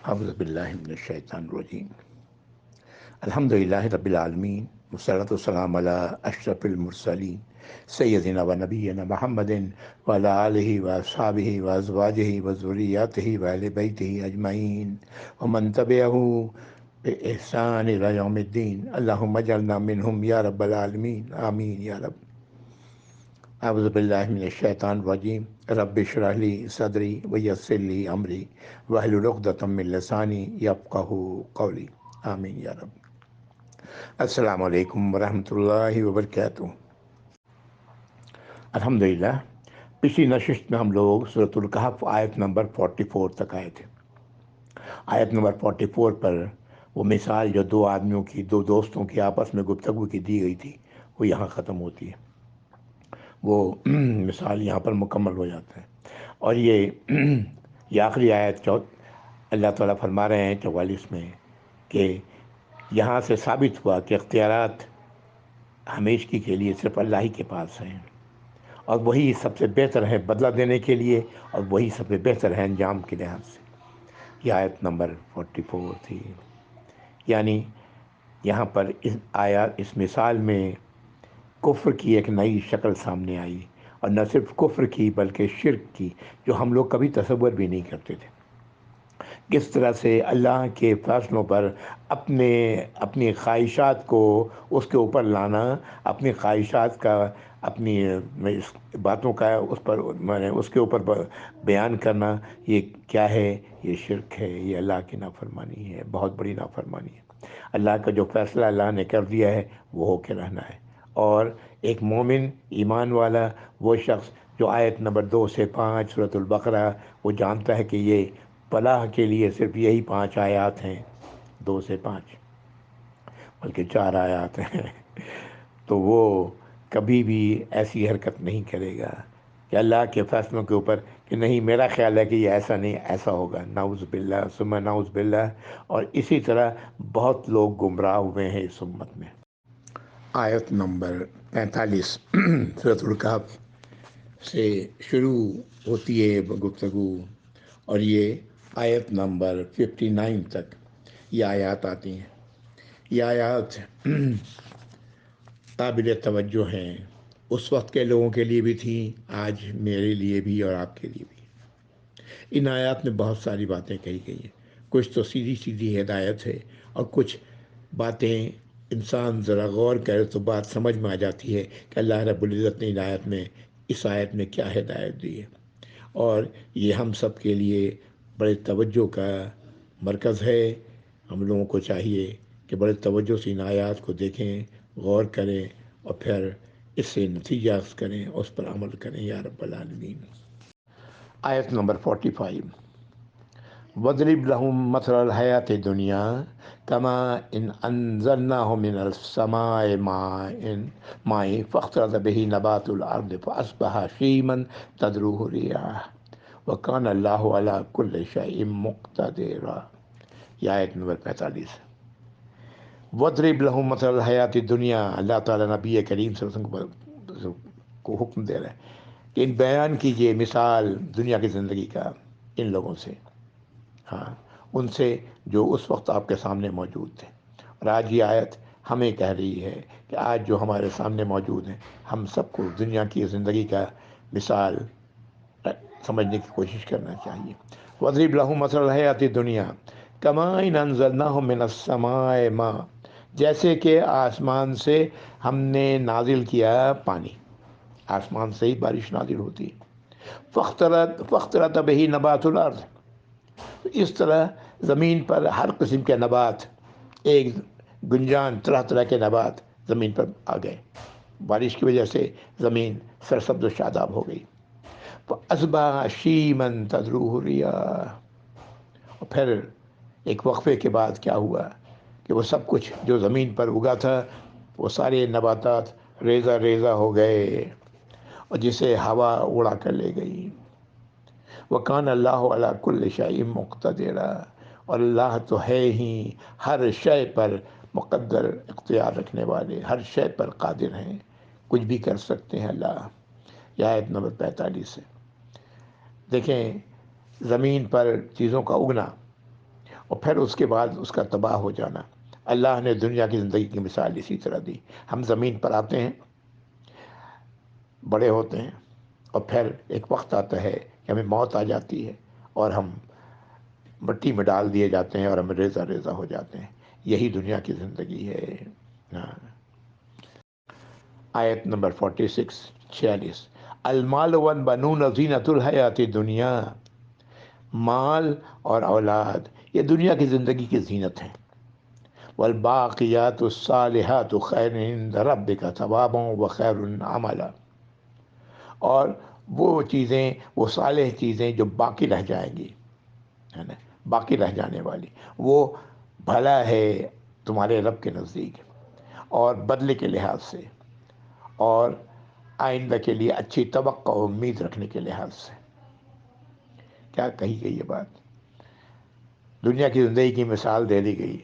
اعوذ باللہ من الشیطان الرجیم الحمدللہ رب العالمین والصلاۃ والسلام علی اشرف المرسلین سیدنا و نبینا محمد وعلی آلہ واصحابہ وازواجہ وذریاتہ واہل بیتہ اجمعین ومن تبعہ بإحسان الی یوم الدین اللہم اجعلنا منہم یا رب العالمین آمین یا رب۔ اعوذ باللہ من الشیطان الرجیم رب اشرح لی صدری ویسر لی امری واحلل عقدۃ من لسانی یفقہوا قولی آمین یا رب۔ السلام علیکم ورحمۃ اللہ وبرکاتہ۔ الحمدللہ پچھلی نشست میں ہم لوگ سورۃ الکہف آیت نمبر 44 تک آئے تھے۔ آیت نمبر 44 پر وہ مثال جو دو آدمیوں کی، دو دوستوں کی آپس میں گفتگو کی دی گئی تھی، وہ یہاں ختم ہوتی ہے۔ وہ مثال یہاں پر مکمل ہو جاتا ہے، اور یہ آخری آیت اللہ تعالیٰ فرما رہے ہیں 44 میں کہ یہاں سے ثابت ہوا کہ اختیارات ہمیشگی کے لیے صرف اللہ ہی کے پاس ہیں، اور وہی سب سے بہتر ہے بدلہ دینے کے لیے، اور وہی سب سے بہتر ہے انجام کے لحاظ سے۔ یہ آیت نمبر 44 تھی۔ یعنی یہاں پر اس مثال میں کفر کی ایک نئی شکل سامنے آئی، اور نہ صرف کفر کی بلکہ شرک کی، جو ہم لوگ کبھی تصور بھی نہیں کرتے تھے۔ کس طرح سے اللہ کے فیصلوں پر اپنی خواہشات کو اس کے اوپر لانا، اپنی خواہشات کا، اپنی باتوں کا اس کے اوپر بیان کرنا، یہ کیا ہے؟ یہ شرک ہے، یہ اللہ کی نافرمانی ہے، بہت بڑی نافرمانی ہے۔ اللہ کا جو فیصلہ اللہ نے کر دیا ہے وہ ہو کے رہنا ہے۔ اور ایک مومن ایمان والا وہ شخص جو آیت نمبر 2 سے 5 سورۃ البقرہ، وہ جانتا ہے کہ یہ فلاح کے لیے صرف یہی 5 آیات ہیں، 2 سے 5 بلکہ 4 آیات ہیں، تو وہ کبھی بھی ایسی حرکت نہیں کرے گا کہ اللہ کے فیصلوں کے اوپر کہ نہیں میرا خیال ہے کہ یہ ایسا نہیں، ایسا ہوگا، نعوذ باللہ ثم نعوذ باللہ۔ اور اسی طرح بہت لوگ گمراہ ہوئے ہیں اس امت میں۔ آیت نمبر 45 سورۃ الکہف سے شروع ہوتی ہے گفتگو، اور یہ آیت نمبر 59 تک یہ آیات آتی ہیں۔ یہ آیات قابل توجہ ہیں، اس وقت کے لوگوں کے لیے بھی تھیں، آج میرے لیے بھی اور آپ کے لیے بھی۔ ان آیات میں بہت ساری باتیں کہی گئی ہیں، کچھ تو سیدھی سیدھی ہدایت ہے، اور کچھ باتیں انسان ذرا غور کرے تو بات سمجھ میں آ جاتی ہے کہ اللہ رب العزت نے اس آیت میں کیا ہدایت دی ہے۔ اور یہ ہم سب کے لیے بڑے توجہ کا مرکز ہے۔ ہم لوگوں کو چاہیے کہ بڑے توجہ سے ان آیات کو دیکھیں، غور کریں، اور پھر اس سے نتیجہ اخذ کریں، اس پر عمل کریں یا رب العالمین۔ آیت نمبر 45 وَاضْرِبْ لَهُم مَثَلَ الْحَيَاةِ الدُّنْيَا كَمَاءٍ أَنزَلْنَاهُ مِنَ السَّمَاءِ مَاءً فَاخْتَلَطَ بِهِ نَبَاتُ الْأَرْضِ فَأَصْبَحَ هَشِيمًا تَذْرُوهُ الرِّيَاحُ وَكَانَ اللَّهُ عَلَى كُلِّ شَيْءٍ مُقْتَدِرًا۔ یہ آیت نمبر 45۔ وَاضْرِبْ لَهُم مَثَلَ الْحَيَاةِ الدُّنْيَا، اللہ تعالیٰ نبی کریم صلی اللہ علیہ وسلم کو حکم دے رہے ہیں کہ بیان کیجئے مثال دنیا کی زندگی کا ان لوگوں سے، ہاں ان سے جو اس وقت آپ کے سامنے موجود تھے۔ اور آج یہ آیت ہمیں کہہ رہی ہے کہ آج جو ہمارے سامنے موجود ہیں، ہم سب کو دنیا کی زندگی کا مثال سمجھنے کی کوشش کرنا چاہیے۔ وَاضْرِبْ لَهُم مَثَلَ الْحَيَاةِ الدُّنْيَا كَمَاءٍ أَنزَلْنَاهُ مِنَ السَّمَاءِ مَاءً، جیسے کہ آسمان سے ہم نے نازل کیا پانی، آسمان سے ہی بارش نازل ہوتی ہے۔ فَاخْتَلَطَ بِهِ نَبَاتُ الْأَرْضِ، اس طرح زمین پر ہر قسم کے نبات، ایک گنجان طرح طرح کے نبات زمین پر آ گئے، بارش کی وجہ سے زمین سرسبز و شاداب ہو گئی۔ فَأَصْبَحَ هَشِيمًا تَذْرُوهُ الرِّيَاحُ، اور پھر ایک وقفے کے بعد کیا ہوا کہ وہ سب کچھ جو زمین پر اگا تھا، وہ سارے نباتات ریزہ ریزہ ہو گئے، اور جسے ہوا اڑا کر لے گئی۔ وَكَانَ اللَّهُ عَلَى كُلِّ شَيْءٍ مُقْتَدِرًا، اور اللہ تو ہے ہی ہر شے پر مقدر اختیار رکھنے والے، ہر شے پر قادر ہیں، کچھ بھی کر سکتے ہیں اللہ۔ یہ آیت نمبر 45 ہے۔ دیکھیں زمین پر چیزوں کا اگنا، اور پھر اس کے بعد اس کا تباہ ہو جانا۔ اللہ نے دنیا کی زندگی کی مثال اسی طرح دی۔ ہم زمین پر آتے ہیں، بڑے ہوتے ہیں، اور پھر ایک وقت آتا ہے کہ ہمیں موت آ جاتی ہے اور ہم مٹی میں ڈال دیے جاتے ہیں اور ہم ریزہ ریزہ ہو جاتے ہیں۔ یہی دنیا کی زندگی ہے۔ ہاں۔ آیت نمبر 46 المال والبنون زینت الحیات دنیا، مال اور اولاد یہ دنیا کی زندگی کی زینت ہے۔ والباقیات الصالحات خیر عند ربک ثوابا وخیر عملا، اور وہ چیزیں، وہ صالح چیزیں جو باقی رہ جائیں گی، ہے نا، باقی رہ جانے والی، وہ بھلا ہے تمہارے رب کے نزدیک، اور بدلے کے لحاظ سے، اور آئندہ کے لیے اچھی توقع و امید رکھنے کے لحاظ سے۔ کیا کہی گئی یہ بات؟ دنیا کی زندگی کی مثال دے دی گئی۔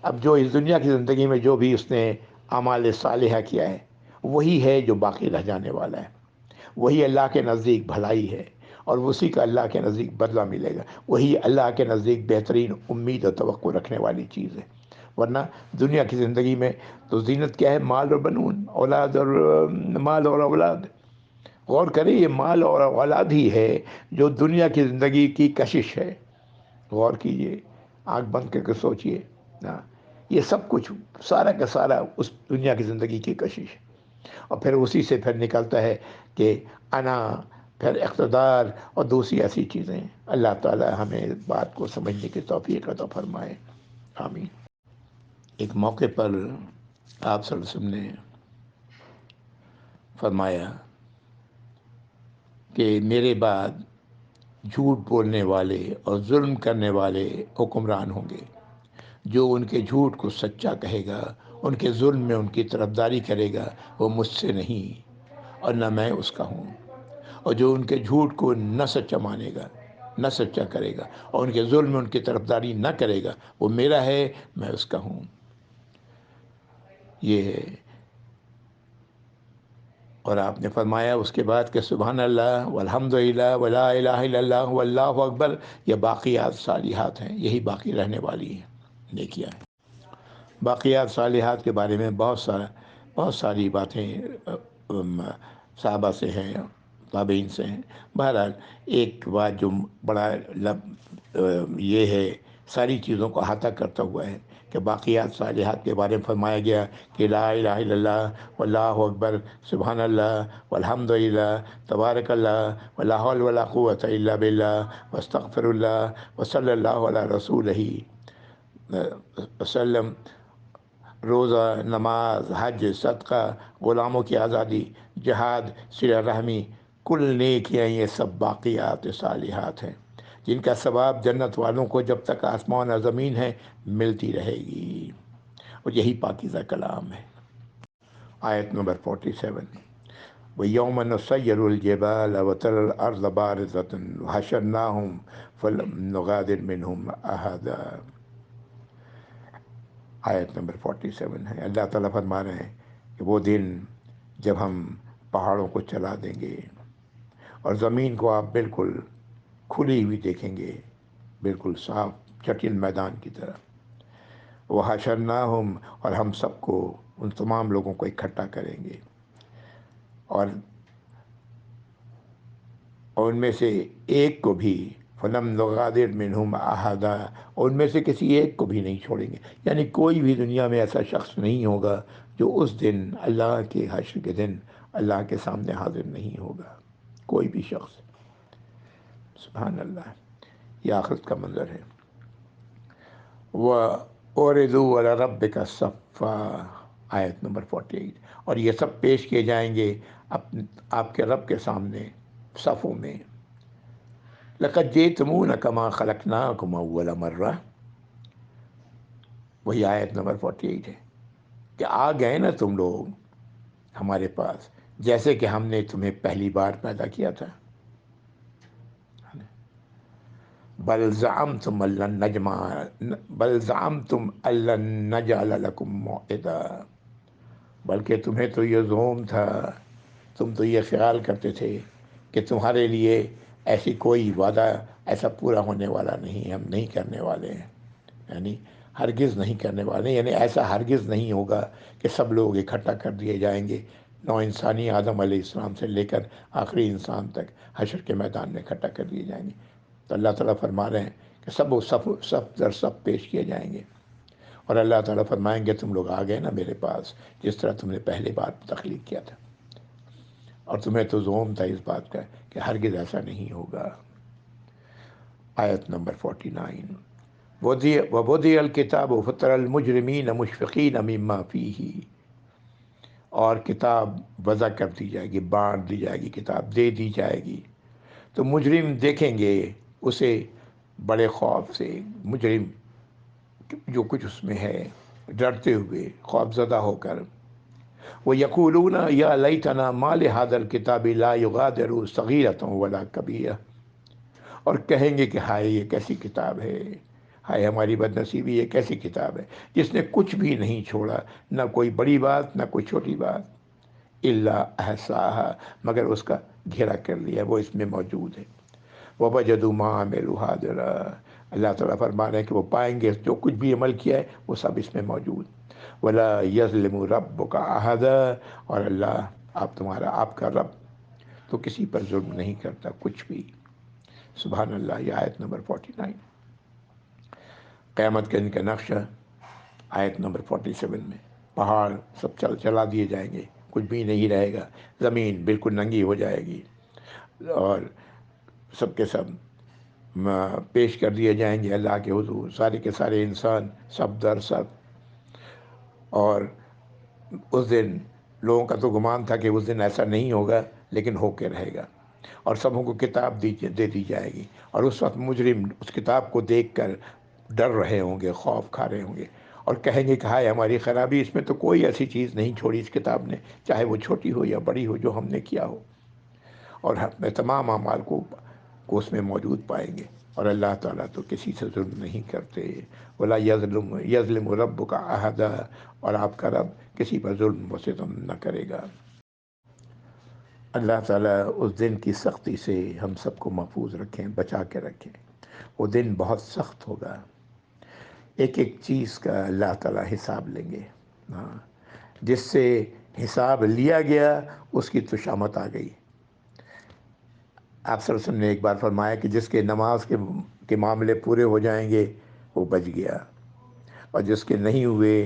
اب جو اس دنیا کی زندگی میں جو بھی اس نے اعمال صالحہ کیا ہے، وہی ہے جو باقی رہ جانے والا ہے، وہی اللہ کے نزدیک بھلائی ہے، اور اسی کا اللہ کے نزدیک بدلہ ملے گا، وہی اللہ کے نزدیک بہترین امید اور توقع رکھنے والی چیز ہے۔ ورنہ دنیا کی زندگی میں تو زینت کیا ہے؟ مال اور بنون، اولاد اور مال اور اولاد۔ غور کریں، یہ مال اور اولاد ہی ہے جو دنیا کی زندگی کی کشش ہے۔ غور کیجئے، آنکھ بند کر کے سوچئے، ہاں، یہ سب کچھ سارا کا سارا اس دنیا کی زندگی کی کشش ہے۔ اور پھر اسی سے پھر نکلتا ہے کہ انا، پھر اقتدار اور دوسری ایسی چیزیں۔ اللہ تعالی ہمیں اس بات کو سمجھنے کی توفیق عطا فرمائے، آمین۔ ایک موقع پر آپ صلی اللہ علیہ وسلم نے فرمایا کہ میرے بعد جھوٹ بولنے والے اور ظلم کرنے والے حکمران ہوں گے۔ جو ان کے جھوٹ کو سچا کہے گا، ان کے ظلم میں ان کی طرفداری کرے گا، وہ مجھ سے نہیں اور نہ میں اس کا ہوں۔ اور جو ان کے جھوٹ کو نہ سچا مانے گا، نہ سچا کرے گا، اور ان کے ظلم میں ان کی طرفداری نہ کرے گا، وہ میرا ہے، میں اس کا ہوں۔ یہ ہے۔ اور آپ نے فرمایا اس کے بعد کہ سبحان اللہ والحمد للہ ولا الہ الا اللہ واللہ اکبر، یہ باقیات صالحات ہیں، یہی باقی رہنے والی ہیں نیکیاں ہیں۔ باقیات صالحات کے بارے میں بہت ساری باتیں صحابہ سے ہیں، تابعین سے ہیں۔ بہرحال ایک بات جو بڑا یہ ہے، ساری چیزوں کو احاطہ کرتا ہوا ہے، کہ باقیات صالحات کے بارے میں فرمایا گیا کہ لا الہ الا اللہ واللہ اکبر، سبحان اللہ والحمد للہ، تبارک اللہ، ولا حول ولا قوۃ الا باللہ، واستغفر اللہ، وصلی اللہ علی رسولہ وسلم، روزہ، نماز، حج، صدقہ، غلاموں کی آزادی، جہاد، صلہ رحمی، کل نیکیاں یہ سب باقیات صالحات ہیں، جن کا ثواب جنت والوں کو جب تک آسمان اور زمین ہے ملتی رہے گی، اور یہی پاکیزہ کلام ہے۔ آیت نمبر 47 وَيَوْمَ نُسَيِّرُ الْجِبَالَ وَتَرَى الْأَرْضَ بَارِزَةً وَحَشَرْنَاهُمْ فَلَمْ نُغَادِرْ مِنْهُمْ أَحَدًا۔ آیت نمبر 47 ہے۔ اللہ تعالیٰ فرما رہے ہیں کہ وہ دن جب ہم پہاڑوں کو چلا دیں گے اور زمین کو آپ بالکل کھلی ہوئی دیکھیں گے، بالکل صاف چٹل میدان کی طرح۔ وَحَشَرْنَاهُمْ، اور ہم سب کو، ان تمام لوگوں کو اکٹھا کریں گے، اور ان میں سے ایک کو بھی، فَلَمْ نُغَادِرْ مِنْهُمْ أَحَدًا، ان میں سے کسی ایک کو بھی نہیں چھوڑیں گے۔ یعنی کوئی بھی دنیا میں ایسا شخص نہیں ہوگا جو اس دن، اللہ کے حشر کے دن، اللہ کے سامنے حاضر نہیں ہوگا، کوئی بھی شخص۔ سبحان اللہ، یہ آخرت کا منظر ہے۔ وَأُعْرِضُوا عَلَىٰ رَبِّكَ صَفًّا، آیت نمبر 48، اور یہ سب پیش کیے جائیں گے آپ کے رب کے سامنے صفوں میں۔ لَقَدْ جِئْتُمُونَا كَمَا خَلَقْنَاكُمْ أَوَّلَ مَرَّةٍ، وہی آیت نمبر 48 ہے کہ آ گئے نا تم لوگ ہمارے پاس جیسے کہ ہم نے تمہیں پہلی بار پیدا کیا تھا۔ بل زعمتم أن لن نجعل لكم موعدا، بلکہ تمہیں تو یہ زعم تھا، تم تو یہ خیال کرتے تھے کہ تمہارے لیے ایسی کوئی وعدہ ایسا پورا ہونے والا نہیں، ہم نہیں کرنے والے ہیں۔ یعنی ہرگز نہیں کرنے والے، یعنی ایسا ہرگز نہیں ہوگا کہ سب لوگ اکٹھا کر دیے جائیں گے، نو انسانی آدم علیہ السلام سے لے کر آخری انسان تک حشر کے میدان میں اکٹھا کر دیے جائیں گے۔ تو اللہ تعالیٰ فرما رہے ہیں کہ سب در سب پیش کیے جائیں گے، اور اللہ تعالیٰ فرمائیں گے تم لوگ آ گئے نا میرے پاس جس طرح تم نے پہلی بار تخلیق کیا تھا، اور تمہیں تو زوم تھا اس بات کا کہ ہرگز ایسا نہیں ہوگا۔ آیت نمبر 49، وَوُضِعَ الْكِتَابُ فَتَرَى الْمُجْرِمِينَ مُشْفِقِينَ مِمَّا فِيهِ، اور کتاب وضع کر دی جائے گی، بانٹ دی جائے گی، کتاب دے دی جائے گی، تو مجرم دیکھیں گے اسے بڑے خوف سے، مجرم جو کچھ اس میں ہے ڈرتے ہوئے، خوف زدہ ہو کر، وَيَقُولُونَ يَا لَيْتَنَا مَا لِهَذَا الْكِتَابِ لَا يُغَادِرُ صَغِيرَةً وَلَا كَبِيرَةً، اور کہیں گے کہ ہائے یہ کیسی کتاب ہے، ہائے ہماری بد نصیبی، یہ کیسی کتاب ہے جس نے کچھ بھی نہیں چھوڑا، نہ کوئی بڑی بات نہ کوئی چھوٹی بات، الا احصاها، مگر اس کا گھیرا کر لیا، وہ اس میں موجود ہے۔ وَوَجَدُوا مَا عَمِلُوا حَاضِرًا، اللہ تعالیٰ فرما رہے ہیں کہ وہ پائیں گے جو کچھ بھی عمل کیا ہے وہ سب اس میں موجود۔ وَلَا يَظْلِمُ رَبُّكَ أَحَدًا، اور آپ کا رب تو کسی پر ظلم نہیں کرتا کچھ بھی۔ سبحان اللہ۔ یہ آیت نمبر 49۔ قیامت کے دن کا نقشہ آیت نمبر 47 میں، پہاڑ سب چلا دیے جائیں گے، کچھ بھی نہیں رہے گا، زمین بالکل ننگی ہو جائے گی، اور سب کے سب پیش کر دیے جائیں گے اللہ کے حضور، سارے کے سارے انسان سب در سب۔ اور اس دن لوگوں کا تو گمان تھا کہ اس دن ایسا نہیں ہوگا، لیکن ہو کے رہے گا، اور سبوں کو کتاب دے دی جائے گی، اور اس وقت مجرم اس کتاب کو دیکھ کر ڈر رہے ہوں گے، خوف کھا رہے ہوں گے، اور کہیں گے کہ ہائے ہماری خرابی، اس میں تو کوئی ایسی چیز نہیں چھوڑی اس کتاب نے، چاہے وہ چھوٹی ہو یا بڑی ہو جو ہم نے کیا ہو، اور ہم تمام اعمال کو اس میں موجود پائیں گے، اور اللہ تعالیٰ تو کسی سے ظلم نہیں کرتے۔ وَلَا يَظْلِمُ رَبُّكَ أَحَدًا، اور آپ کا رب کسی پر ظلم و ستم نہ کرے گا۔ اللہ تعالیٰ اس دن کی سختی سے ہم سب کو محفوظ رکھیں، بچا کے رکھیں۔ وہ دن بہت سخت ہوگا، ایک ایک چیز کا اللہ تعالیٰ حساب لیں گے۔ ہاں، جس سے حساب لیا گیا اس کی تو شامت آ گئی۔ آپ صلی اللہ علیہ وسلم نے ایک بار فرمایا کہ جس کے نماز کے معاملے پورے ہو جائیں گے وہ بچ گیا، اور جس کے نہیں ہوئے،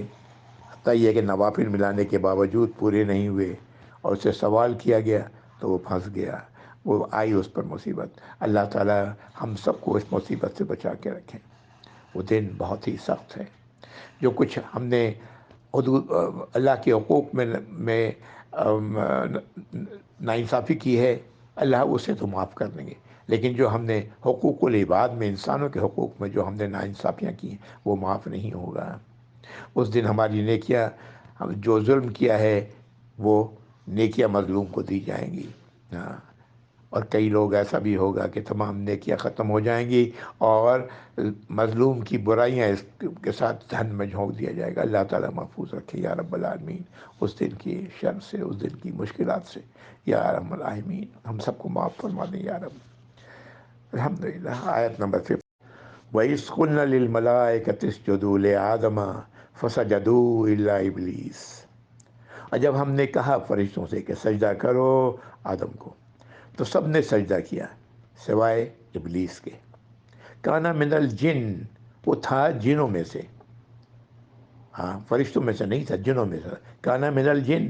حتیٰ یہ کہ نوافل ملانے کے باوجود پورے نہیں ہوئے اور اسے سوال کیا گیا تو وہ پھنس گیا، وہ آئی اس پر مصیبت۔ اللہ تعالیٰ ہم سب کو اس مصیبت سے بچا کے رکھیں۔ وہ دن بہت ہی سخت ہے۔ جو کچھ ہم نے حدود اللہ کے حقوق میں ناانصافی کی ہے، اللہ اسے تو معاف کر دیں گے، لیکن جو ہم نے حقوق العباد میں، انسانوں کے حقوق میں جو ہم نے ناانصافیاں کی ہیں وہ معاف نہیں ہوگا۔ اس دن ہماری نیکیاں، ہم جو ظلم کیا ہے وہ نیکیاں مظلوم کو دی جائیں گی۔ ہاں، اور کئی لوگ ایسا بھی ہوگا کہ تمام نیکیاں ختم ہو جائیں گی اور مظلوم کی برائیاں اس کے ساتھ دھن میں جھونک دیا جائے گا۔ اللہ تعالیٰ محفوظ رکھے یا رب العالمین اس دن کی شر سے، اس دن کی مشکلات سے یا رب العالمین، ہم سب کو معاف فرما دیں یا رب۔ الحمدللہ۔ آیت نمبر 5، وَإِذْ قُلْنَا لِلْمَلَائِكَةِ اسْجُدُوا لِآدَمَ فَسَجَدُوا إِلَّا إِبْلِيسَ، اور جب ہم نے کہا فرشتوں سے کہ سجدہ کرو آدم کو، تو سب نے سجدہ کیا سوائے ابلیس کے۔ کانا من الجن، وہ تھا جنوں میں سے، ہاں فرشتوں میں سے نہیں تھا، جنوں میں سے۔ کانا من الجن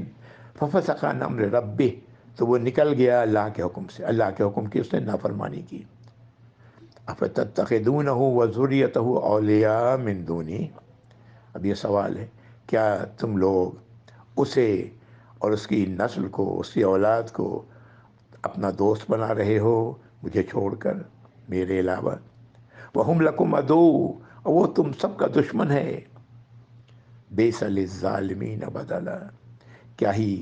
ففسق عن امر ربہ، تو وہ نکل گیا اللہ کے حکم سے، اللہ کے حکم کی اس نے نافرمانی کی۔ افتتخذونہ وذریتہ اولیاء من دونی، اب یہ سوال ہے، کیا تم لوگ اسے اور اس کی نسل کو، اس کی اولاد کو اپنا دوست بنا رہے ہو مجھے چھوڑ کر، میرے علاوہ؟ وَهُمْ لَكُمْ عَدُوٌّ، اور وہ تم سب کا دشمن ہے۔ بِئْسَ لِلظَّالِمِينَ بَدَلًا، کیا ہی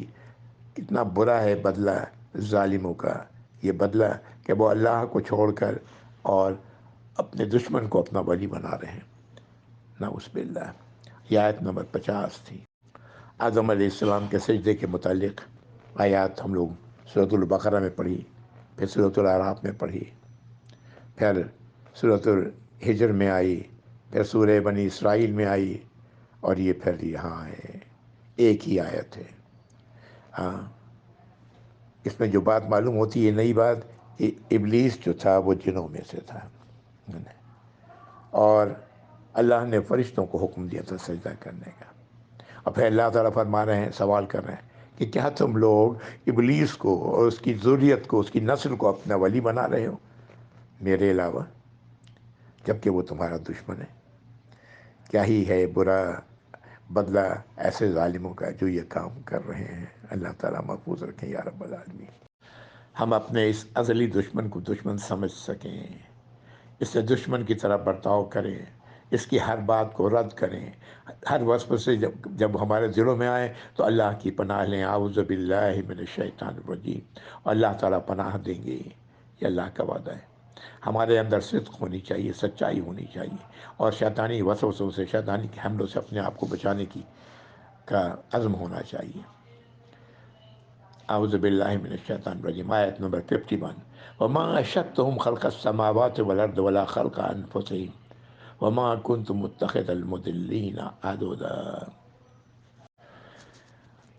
کتنا برا ہے بدلہ ظالموں کا، یہ بدلہ کہ وہ اللہ کو چھوڑ کر اور اپنے دشمن کو اپنا ولی بنا رہے ہیں، نعوذ باللہ۔ یہ آیت نمبر 50 تھی۔ آدم علیہ السلام کے سجدے کے متعلق آیات ہم لوگ سورۃ البقرہ میں پڑھی، پھر سورۃ الاعراف میں پڑھی، پھر سورۃ الحجر میں آئی، پھر سورہ بنی اسرائیل میں آئی اور یہ پھر یہاں ہے، ایک ہی آیت ہے۔ ہاں، اس میں جو بات معلوم ہوتی ہے، نئی بات، کہ ابلیس جو تھا وہ جنوں میں سے تھا، اور اللہ نے فرشتوں کو حکم دیا تھا سجدہ کرنے کا، اور پھر اللہ تعالیٰ فرما رہے ہیں، سوال کر رہے ہیں کہ کیا تم لوگ ابلیس کو اور اس کی ذریت کو، اس کی نسل کو اپنا ولی بنا رہے ہو میرے علاوہ، جبکہ وہ تمہارا دشمن ہے؟ کیا ہی ہے برا بدلہ ایسے ظالموں کا جو یہ کام کر رہے ہیں۔ اللہ تعالیٰ محفوظ رکھیں یا رب العالمین۔ ہم اپنے اس ازلی دشمن کو دشمن سمجھ سکیں، اس سے دشمن کی طرح برتاؤ کریں، اس کی ہر بات کو رد کریں، ہر وصف سے جب ہمارے دلوں میں آئے تو اللہ کی پناہ لیں، اعوذ باللہ من الشیطان الرجیم، اور اللہ تعالیٰ پناہ دیں گے، یہ اللہ کا وعدہ ہے۔ ہمارے اندر صدق ہونی چاہیے، سچائی ہونی چاہیے، اور شیطانی وسوسوں سے، شیطانی کے حملوں سے اپنے آپ کو بچانے کا عزم ہونا چاہیے۔ اعوذ باللہ من الشیطان الرجیم، آیت نمبر 51۔ وما اشهدتهم خلق السماوات والارض ولا خلق انفسهم وما كنت متخذ المضلین عضدا۔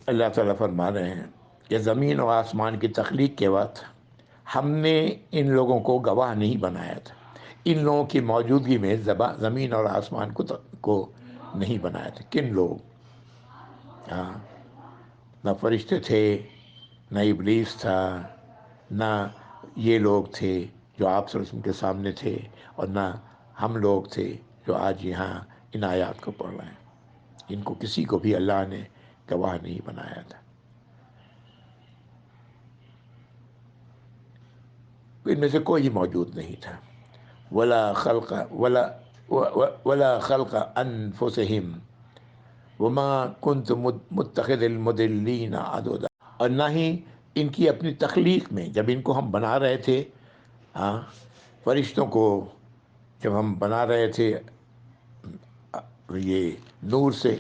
اللہ تعالیٰ فرما رہے ہیں کہ زمین و آسمان کی تخلیق کے وقت ہم نے ان لوگوں کو گواہ نہیں بنایا تھا، ان لوگوں کی موجودگی میں زمین اور آسمان کو نہیں بنایا تھا۔ کن لوگ؟ ہاں، نہ فرشتے تھے، نہ ابلیس تھا، نہ یہ لوگ تھے جو آپ صلی اللہ علیہ وسلم کے سامنے تھے، اور نہ ہم لوگ تھے جو آج یہاں ان آیات کو پڑھ رہے ہیں۔ ان کو کسی کو بھی اللہ نے گواہ نہیں بنایا تھا، ان میں سے کوئی موجود نہیں تھا۔ ولا خلق انفسهم وما كنت متخذ المضلین عضدا، اور نہ ہی ان کی اپنی تخلیق میں، جب ان کو ہم بنا رہے تھے، ہاں، فرشتوں کو جب ہم بنا رہے تھے یہ نور سے،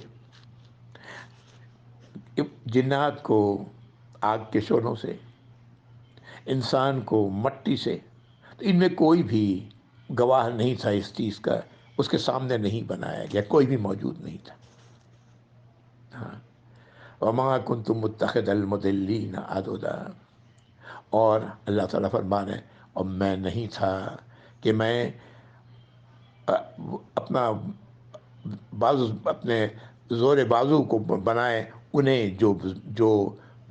جنات کو آگ کے شعلوں سے، انسان کو مٹی سے، تو ان میں کوئی بھی گواہ نہیں تھا اس چیز کا، اس کے سامنے نہیں بنایا گیا، کوئی بھی موجود نہیں تھا۔ ہاں، وما كنت متخذ المضلین عضدا، اور اللہ تعالیٰ فرما رہے ہیں، اور میں نہیں تھا کہ میں اپنا بازو، اپنے زور بازو کو بنائے انہیں جو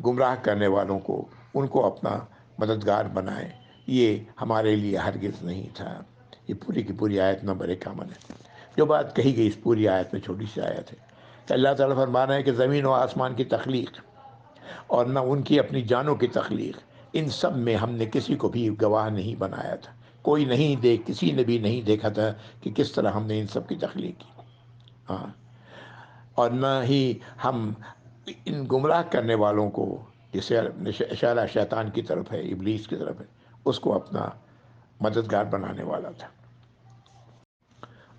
گمراہ کرنے والوں کو، ان کو اپنا مددگار بنائے، یہ ہمارے لیے ہرگز نہیں تھا۔ یہ پوری کی پوری آیت نمبر 51 ہے۔ جو بات کہی گئی اس پوری آیت میں، چھوٹی سی آیت ہے، کہ اللہ تعالیٰ فرما رہے ہیں کہ زمین و آسمان کی تخلیق اور نہ ان کی اپنی جانوں کی تخلیق، ان سب میں ہم نے کسی کو بھی گواہ نہیں بنایا تھا۔ کوئی نہیں کسی نے بھی نہیں دیکھا تھا کہ کس طرح ہم نے ان سب کی تخلیق کی۔ ہاں، اور نہ ہی ہم ان گمراہ کرنے والوں کو، جسے اشارہ شیطان کی طرف ہے، ابلیس کی طرف ہے، اس کو اپنا مددگار بنانے والا تھا۔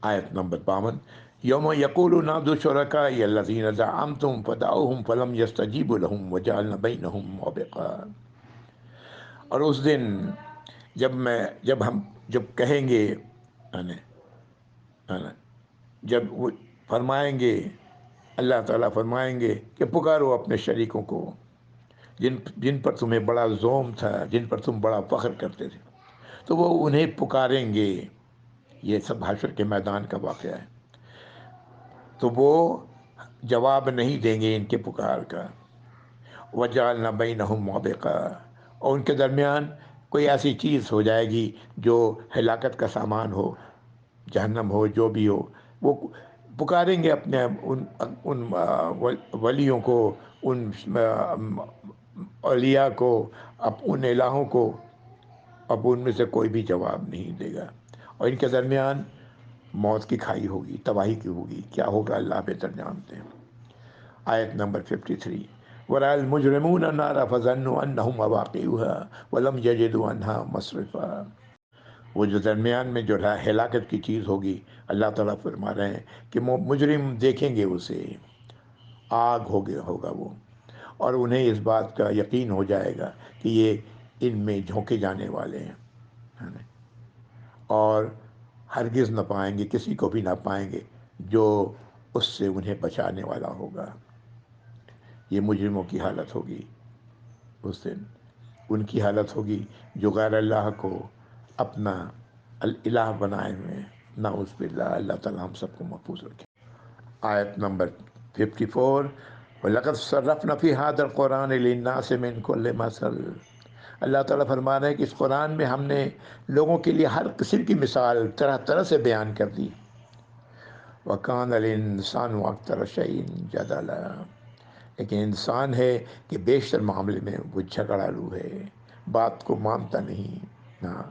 آیت نمبر 52۔ یوم یقول نادوا شرکائی الذین زعمتم فدعوهم فلم یستجیبوا لهم وجعلنا بینہم موبقا۔ اور اس دن جب کہیں گے، جب وہ فرمائیں گے، اللہ تعالیٰ فرمائیں گے کہ پکارو اپنے شریکوں کو جن پر تمہیں بڑا زوم تھا، جن پر تم بڑا فخر کرتے تھے، تو وہ انہیں پکاریں گے۔ یہ سب حشر کے میدان کا واقعہ ہے، تو وہ جواب نہیں دیں گے ان کے پکار کا۔ وَجَعَلْنَا بَيْنَهُمْ مَوْبِقًا، اور ان کے درمیان کوئی ایسی چیز ہو جائے گی جو ہلاکت کا سامان ہو، جہنم ہو، جو بھی ہو، وہ پکاریں گے اپنے ان ولیوں کو، ان اولیاء کو، ان الہوں کو، اب ان میں سے کوئی بھی جواب نہیں دے گا، اور ان کے درمیان موت کی کھائی ہوگی، تباہی کی ہوگی۔ کیا ہوگا اللہ بہتر جانتے ہیں۔ آیت نمبر 53۔ وَرَأَى الْمُجْرِمُونَ النَّارَ فَظَنُّوا أَنَّهُمْ مُوَاقِعُوهَا وَلَمْ يَجِدُوا عَنْهَا مَصْرِفًا۔ وہ جو درمیان میں جو ہلاکت کی چیز ہوگی، اللہ تعالیٰ فرما رہے ہیں کہ مجرم دیکھیں گے اسے، آگ ہوگا وہ، اور انہیں اس بات کا یقین ہو جائے گا کہ یہ ان میں جھونکے جانے والے ہیں، اور ہرگز نہ پائیں گے، کسی کو بھی نہ پائیں گے جو اس سے انہیں بچانے والا ہوگا۔ یہ مجرموں کی حالت ہوگی اس دن، ان کی حالت ہوگی جو غیر اللہ کو اپنا الہ بنائے ہوئے ہیں۔ نعوذ باللہ، اللہ تعالیٰ ہم سب کو محفوظ رکھے۔ آیت نمبر 54، وَلَقَدْ صَرَّفْنَا فِي هَذَا الْقُرْآنِ لِلنَّاسِ مِنْ كُلِّ مَثَلٍ۔ اللہ تعالیٰ فرما رہے ہیں کہ اس قرآن میں ہم نے لوگوں کے لیے ہر قسم کی مثال طرح طرح سے بیان کر دی۔ وَكَانَ الْإِنسَانُ أَكْثَرَ شَيْءٍ جَدَلًا، لیکن انسان ہے کہ بیشتر معاملے میں وہ جھگڑالو ہے، بات کو مانتا نہیں۔ ہاں،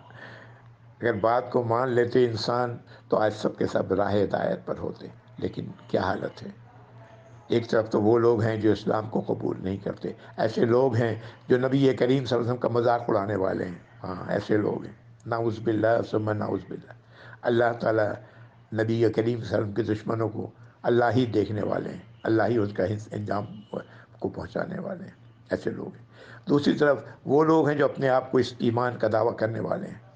اگر بات کو مان لیتے انسان تو آج سب کے سب راہ ہدایت پر ہوتے، لیکن کیا حالت ہے۔ ایک طرف تو وہ لوگ ہیں جو اسلام کو قبول نہیں کرتے، ایسے لوگ ہیں جو نبی کریم صلی اللہ علیہ وسلم کا مذاق اڑانے والے ہیں۔ ہاں، ایسے لوگ ہیں، نعوذ باللہ ثم نعوذ باللہ۔ اللہ تعالیٰ نبی کریم صلی اللہ علیہ وسلم کے دشمنوں کو اللہ ہی دیکھنے والے ہیں، اللہ ہی اس کا انجام کو پہنچانے والے ہیں، ایسے لوگ ہیں۔ دوسری طرف وہ لوگ ہیں جو اپنے آپ کو اس ایمان کا دعویٰ کرنے والے ہیں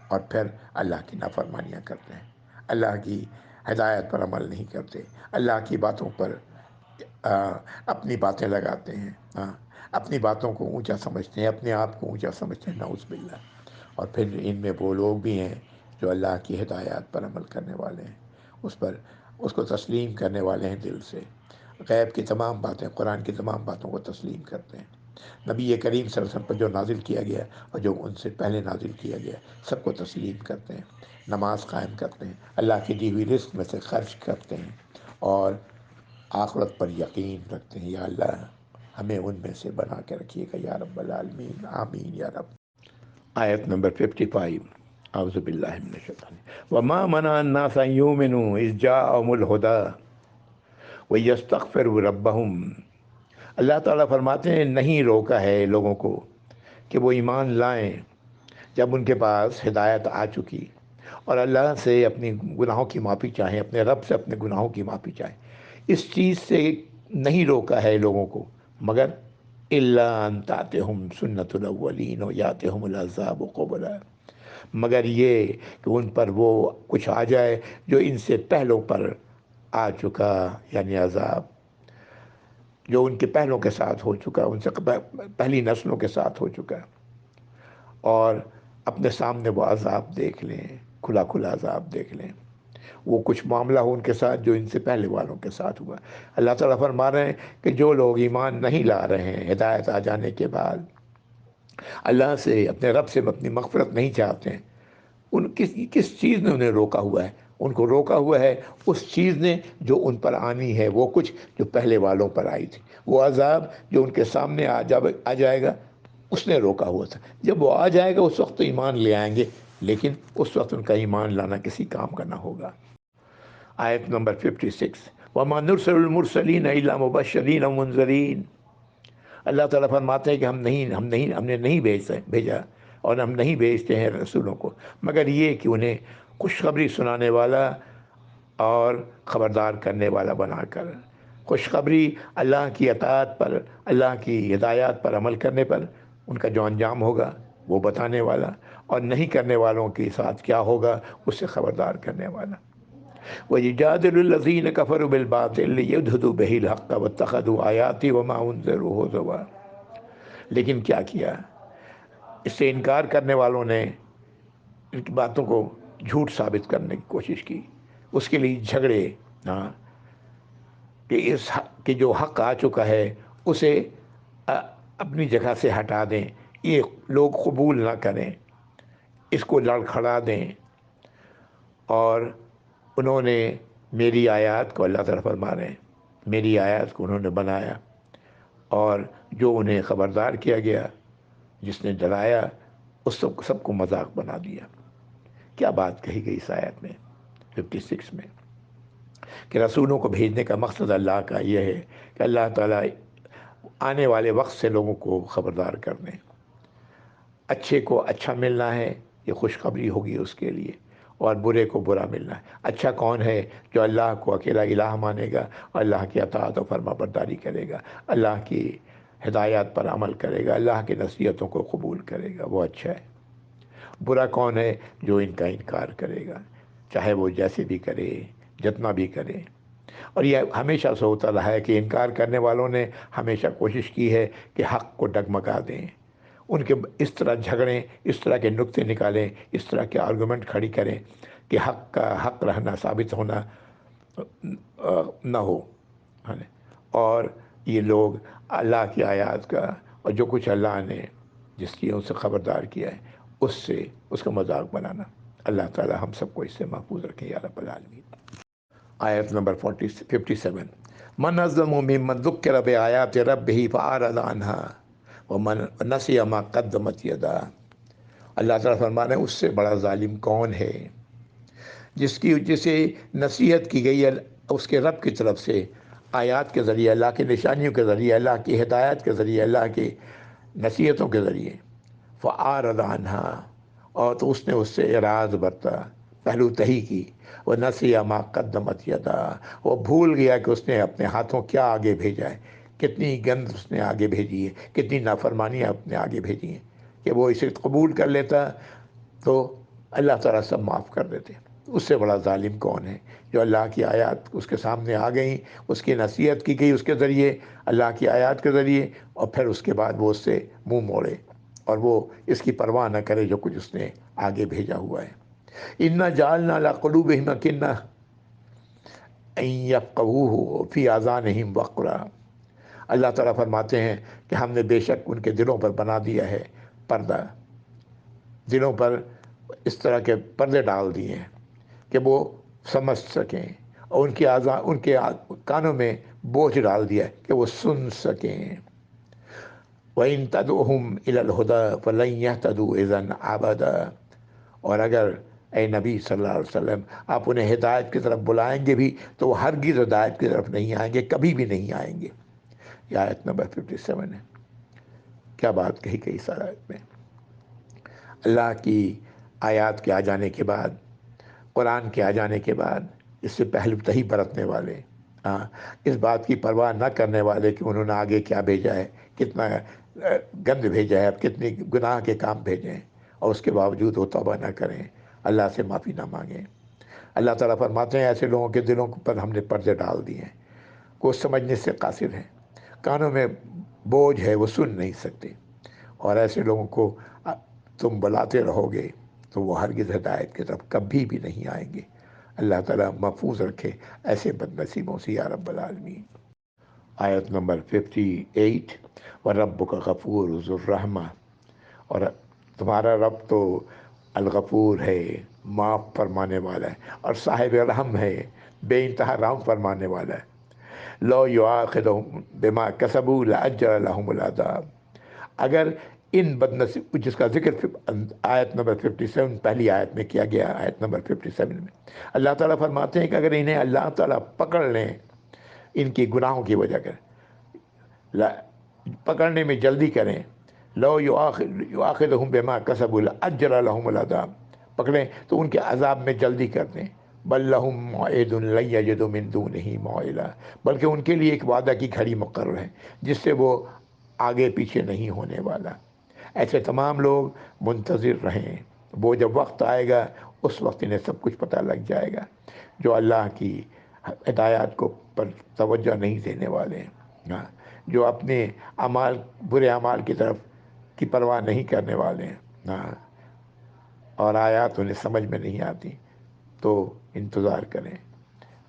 اور پھر اللہ کی نافرمانیاں کرتے ہیں، اللہ کی ہدایت پر عمل نہیں کرتے، اللہ کی باتوں پر اپنی باتیں لگاتے ہیں، اپنی باتوں کو اونچا سمجھتے ہیں، اپنے آپ کو اونچا سمجھتے ہیں، نعوذ باللہ۔ اور پھر ان میں وہ لوگ بھی ہیں جو اللہ کی ہدایات پر عمل کرنے والے ہیں، اس کو تسلیم کرنے والے ہیں دل سے، غیب کی تمام باتیں، قرآن کی تمام باتوں کو تسلیم کرتے ہیں، نبی کریم صلی اللہ علیہ وسلم پر جو نازل کیا گیا اور جو ان سے پہلے نازل کیا گیا سب کو تسلیم کرتے ہیں، نماز قائم کرتے ہیں، اللہ کی دی ہوئی رزق میں سے خرچ کرتے ہیں اور آخرت پر یقین رکھتے ہیں۔ یا اللہ ہمیں ان میں سے بنا کے رکھیے گا یا رب العالمین، آمین یا رب۔ آیت نمبر 55، اعوذ باللہ من الشیطان وما منع الناس ان یؤمنوا اذ جاءهم الہدی ویستغفروا ربهم۔ اللہ تعالیٰ فرماتے ہیں نہیں روکا ہے لوگوں کو کہ وہ ایمان لائیں جب ان کے پاس ہدایت آ چکی اور اللہ سے اپنی گناہوں کی معافی چاہیں، اپنے رب سے اپنے گناہوں کی معافی چاہیں۔ اس چیز سے نہیں روکا ہے لوگوں کو مگر الا ان تاتہم سنت الاولین ویاتہم العذاب قبلا، مگر یہ کہ ان پر وہ کچھ آ جائے جو ان سے پہلوں پر آ چکا، یعنی عذاب جو ان کے پہلوں کے ساتھ ہو چکا، ان سے پہلی نسلوں کے ساتھ ہو چکا، اور اپنے سامنے وہ عذاب دیکھ لیں، کھلا کھلا عذاب دیکھ لیں، وہ کچھ معاملہ ہو ان کے ساتھ جو ان سے پہلے والوں کے ساتھ ہوا۔ اللہ تعالیٰ فرما رہے ہیں کہ جو لوگ ایمان نہیں لا رہے ہیں ہدایت آ جانے کے بعد، اللہ سے اپنے رب سے اپنی مغفرت نہیں چاہتے ہیں، ان کس چیز نے انہیں روکا ہوا ہے؟ ان کو روکا ہوا ہے اس چیز نے جو ان پر آنی ہے، وہ کچھ جو پہلے والوں پر آئی تھی، وہ عذاب جو ان کے سامنے آ جائے گا اس نے روکا ہوا تھا۔ جب وہ آ جائے گا اس وقت تو ایمان لے آئیں گے، لیکن اس وقت ان کا ایمان لانا کسی کام کا نہ ہوگا۔ آیت نمبر 56، وَمَا نُرْسِلُ الْمُرْسَلِينَ إِلَّا مُبَشِّرِينَ وَمُنذِرِينَ۔ اللہ تعالیٰ فرماتے ہیں کہ ہم نے نہیں بھیجا اور ہم نہیں بھیجتے ہیں رسولوں کو مگر یہ کہ انہیں خوشخبری سنانے والا اور خبردار کرنے والا بنا کر۔ خوشخبری اللہ کی اطاعت پر، اللہ کی ہدایات پر عمل کرنے پر ان کا جو انجام ہوگا وہ بتانے والا، اور نہیں کرنے والوں کے ساتھ کیا ہوگا اس سے خبردار کرنے والا۔ وَيُجَادِلُ الَّذِينَ كَفَرُوا بِالْبَاطِلِ لِيُدْحِضُوا بِهِ الْحَقَّ وَاتَّخَذُوا آيَاتِي وَمَا أُنذِرُوا هُزُوًا۔ لیکن کیا کیا؟ اس سے انکار کرنے والوں نے ان کی باتوں کو جھوٹ ثابت کرنے کی کوشش کی، اس کے لیے جھگڑے، کہ جو حق آ چکا ہے اسے اپنی جگہ سے ہٹا دیں، یہ لوگ قبول نہ کریں، اس کو لڑکھڑا دیں، اور انہوں نے میری آیات کو، اللہ تعالیٰ فرما رہے ہیں میری آیات کو انہوں نے بنایا، اور جو انہیں خبردار کیا گیا، جس نے ڈرایا، اس سب کو مذاق بنا دیا۔ کیا بات کہی گئی اس آیت میں 56 میں، کہ رسولوں کو بھیجنے کا مقصد اللہ کا یہ ہے کہ اللہ تعالیٰ آنے والے وقت سے لوگوں کو خبردار کر دیں۔ اچھے کو اچھا ملنا ہے، یہ خوشخبری ہوگی اس کے لیے، اور برے کو برا ملنا ہے۔ اچھا کون ہے؟ جو اللہ کو اکیلا الہ مانے گا اور اللہ کی اطاعت و فرما برداری کرے گا، اللہ کی ہدایات پر عمل کرے گا، اللہ کی نصیحتوں کو قبول کرے گا، وہ اچھا ہے۔ برا کون ہے؟ جو ان کا انکار کرے گا، چاہے وہ جیسے بھی کرے، جتنا بھی کرے۔ اور یہ ہمیشہ سے ہوتا رہا ہے کہ انکار کرنے والوں نے ہمیشہ کوشش کی ہے کہ حق کو ڈگمگا دیں، ان کے اس طرح جھگڑیں، اس طرح کے نکتے نکالیں، اس طرح کے آرگومنٹ کھڑی کریں کہ حق کا حق رہنا ثابت ہونا نہ ہو۔ اور یہ لوگ اللہ کی آیات کا اور جو کچھ اللہ نے جس کی ان سے خبردار کیا ہے اس کا مذاق بنانا۔ اللہ تعالی ہم سب کو اس سے محفوظ رکھے یا رب العالمین۔ آیت نمبر 57، من اظلم ممن ذکر بآیات ربہ فأعرض عنها ومن نسی ما قدمت یداہ۔ اللہ تعالیٰ فرمانے اس سے بڑا ظالم کون ہے جسے نصیحت کی گئی ہے اس کے رب کی طرف سے، آیات کے ذریعے، اللہ کی نشانیوں کے ذریعے، اللہ کی ہدایت کے ذریعے، اللہ کی نصیحتوں کے ذریعے، فأعرض عنها، اور تو اس نے اس سے اعراض برتا، پہلو تہی کی، وَنَسِيَ مَا قَدَّمَتْ يَدَاهُ، وہ بھول گیا کہ اس نے اپنے ہاتھوں کیا آگے بھیجا ہے، کتنی گند اس نے آگے بھیجی ہے، کتنی نافرمانیاں اپنے آگے بھیجی ہیں، کہ وہ اسے قبول کر لیتا تو اللہ تعالیٰ سب معاف کر دیتے۔ اس سے بڑا ظالم کون ہے جو اللہ کی آیات اس کے سامنے آ گئیں، اس کی نصیحت کی گئی اس کے ذریعے، اللہ کی آیات کے ذریعے، اور پھر اس کے بعد وہ اس سے منہ موڑے اور وہ اس کی پرواہ نہ کرے جو کچھ اس نے آگے بھیجا ہوا ہے۔ اِنَّا جَعَلْنَا عَلَىٰ قُلُوبِهِمْ أَكِنَّةً أَن يَفْقَهُوهُ وَفِي آذَانِهِمْ وَقْرًا۔ اللہ تعالیٰ فرماتے ہیں کہ ہم نے بے شک ان کے دلوں پر بنا دیا ہے پردہ، دلوں پر اس طرح کے پردے ڈال دیے ہیں کہ وہ سمجھ سکیں، اور ان کے کانوں میں بوجھ ڈال دیا ہے کہ وہ سن سکیں۔ وَإِن تَدْعُهُمْ إِلَى الْهُدَىٰ فَلَن يَهْتَدُوا إِذًا أَبَدًا، اور اگر اے نبی صلی اللہ علیہ وسلم آپ انہیں ہدایت کی طرف بلائیں گے بھی تو وہ ہرگز ہدایت کی طرف نہیں آئیں گے، کبھی بھی نہیں آئیں گے۔ یہ آیت نمبر 57 ہے۔ کیا بات کہی گئی اس آیت میں؟ اللہ کی آیات کے آ جانے کے بعد، قرآن کے آ جانے کے بعد، اس سے پہلو تہی برتنے والے، اس بات کی پرواہ نہ کرنے والے کہ انہوں نے آگے کیا بھیجا ہے، کتنا گند بھیجا ہے، اب کتنے گناہ کے کام بھیجے ہیں، اور اس کے باوجود وہ توبہ نہ کریں، اللہ سے معافی نہ مانگیں۔ اللہ تعالیٰ فرماتے ہیں ایسے لوگوں کے دلوں پر ہم نے پردے ڈال دیے ہیں، وہ سمجھنے سے قاصر ہیں، کانوں میں بوجھ ہے، وہ سن نہیں سکتے، اور ایسے لوگوں کو تم بلاتے رہو گے تو وہ ہرگز ہدایت کی طرف کبھی بھی نہیں آئیں گے۔ اللہ تعالیٰ محفوظ رکھے ایسے بد نصیبوں سے یا رب العالمین۔ آیت نمبر 58، وَرَبُّكَ غَفُورٌ ذُو الرَّحْمَةِ، اور تمہارا رب تو الغفور ہے، معاف فرمانے والا ہے، اور صاحب رحم ہے، بے انتہا رحم فرمانے والا ہے۔ لَوْ يُؤَاخِذُهُم بِمَا كَسَبُوا لَعَجَّلَ لَهُمُ الْعَذَابَ، اگر ان بد نصیب جس کا ذکر آیت نمبر 57 پہلی آیت میں کیا گیا، آیت نمبر 57 میں اللہ تعالیٰ فرماتے ہیں کہ اگر انہیں اللہ تعالیٰ پکڑ لیں ان کی گناہوں کی وجہ کر، پکڑنے میں جلدی کریں، لو یؤاخذہم بما کسبوا لأجل لهم العذاب، پکڑیں تو ان کے عذاب میں جلدی کر دیں، بل لهم موعد لن یجدوا من دونہ موئلا، بلکہ ان کے لیے ایک وعدہ کی گھڑی مقرر ہے جس سے وہ آگے پیچھے نہیں ہونے والا۔ ایسے تمام لوگ منتظر رہیں، وہ جب وقت آئے گا اس وقت انہیں سب کچھ پتہ لگ جائے گا، جو اللہ کی ہدایات کو پر توجہ نہیں دینے والے ہیں، جو اپنے اعمال، برے اعمال کی طرف کی پرواہ نہیں کرنے والے ہیں، اور آیات انہیں سمجھ میں نہیں آتی، تو انتظار کریں۔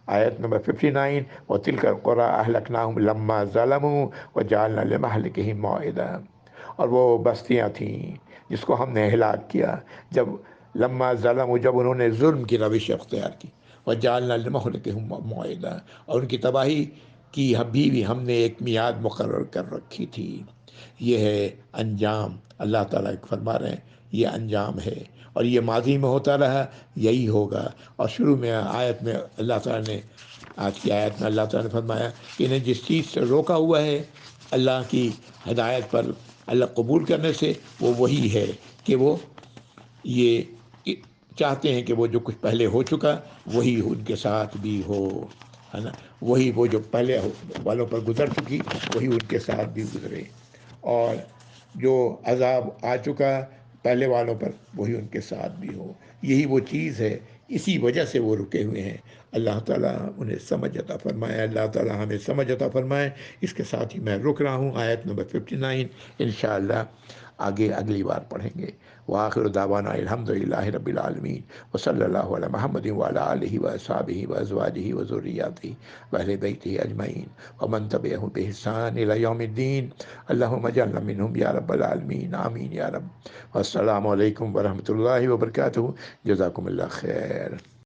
آیت نمبر 59، وَتِلْكَ الْقُرَىٰ أَهْلَكْنَاهُمْ لَمَّا ظَلَمُوا وَجَعَلْنَا لِمَهْلِكِهِم مَّوْعِدًا، اور وہ بستیاں تھیں جس کو ہم نے ہلاک کیا جب لما ظلموا، جب انہوں نے ظلم کی روش اختیار کی، وَجَعَلْنَا لِمَهْلِكِهِم مَّوْعِدًا، اور ان کی تباہی کی بھی ہم نے ایک میعاد مقرر کر رکھی تھی۔ یہ ہے انجام، اللہ تعالیٰ فرما رہے ہیں یہ انجام ہے، اور یہ ماضی میں ہوتا رہا، یہی ہوگا۔ اور شروع میں آیت میں اللہ تعالیٰ نے، آج کی آیت میں اللہ تعالیٰ نے فرمایا کہ انہیں جس چیز سے روکا ہوا ہے اللہ کی ہدایت پر، اللہ قبول کرنے سے، وہ وہی ہے کہ وہ یہ چاہتے ہیں کہ وہ جو کچھ پہلے ہو چکا وہی ان کے ساتھ بھی ہو، ہے نا، وہی وہ جو پہلے والوں پر گزر چکی وہی ان کے ساتھ بھی گزرے، اور جو عذاب آ چکا پہلے والوں پر وہی ان کے ساتھ بھی ہو۔ یہی وہ چیز ہے، اسی وجہ سے وہ رکے ہوئے ہیں۔ اللہ تعالیٰ انہیں سمجھ عطا فرمائے، اللہ تعالیٰ ہمیں سمجھ عطا فرمائے۔ اس کے ساتھ ہی میں رک رہا ہوں، آیت نمبر 59 انشاءاللہ آگے اگلی بار پڑھیں گے۔ وآخر دعوانا الحمدللہ رب العالمین، وصلی اللہ علی محمد وعلی آلہ وصحبہ وازواجہ وذریاتہ واہل بیتہ اجمعین ومن تبعہم بإحسان الی یوم الدین۔ اللہم اجعلنا منہم یا رب العالمین، آمین یا رب۔ السلام علیکم ورحمۃ اللہ وبرکاتہ۔ جزاکم اللہ خیر۔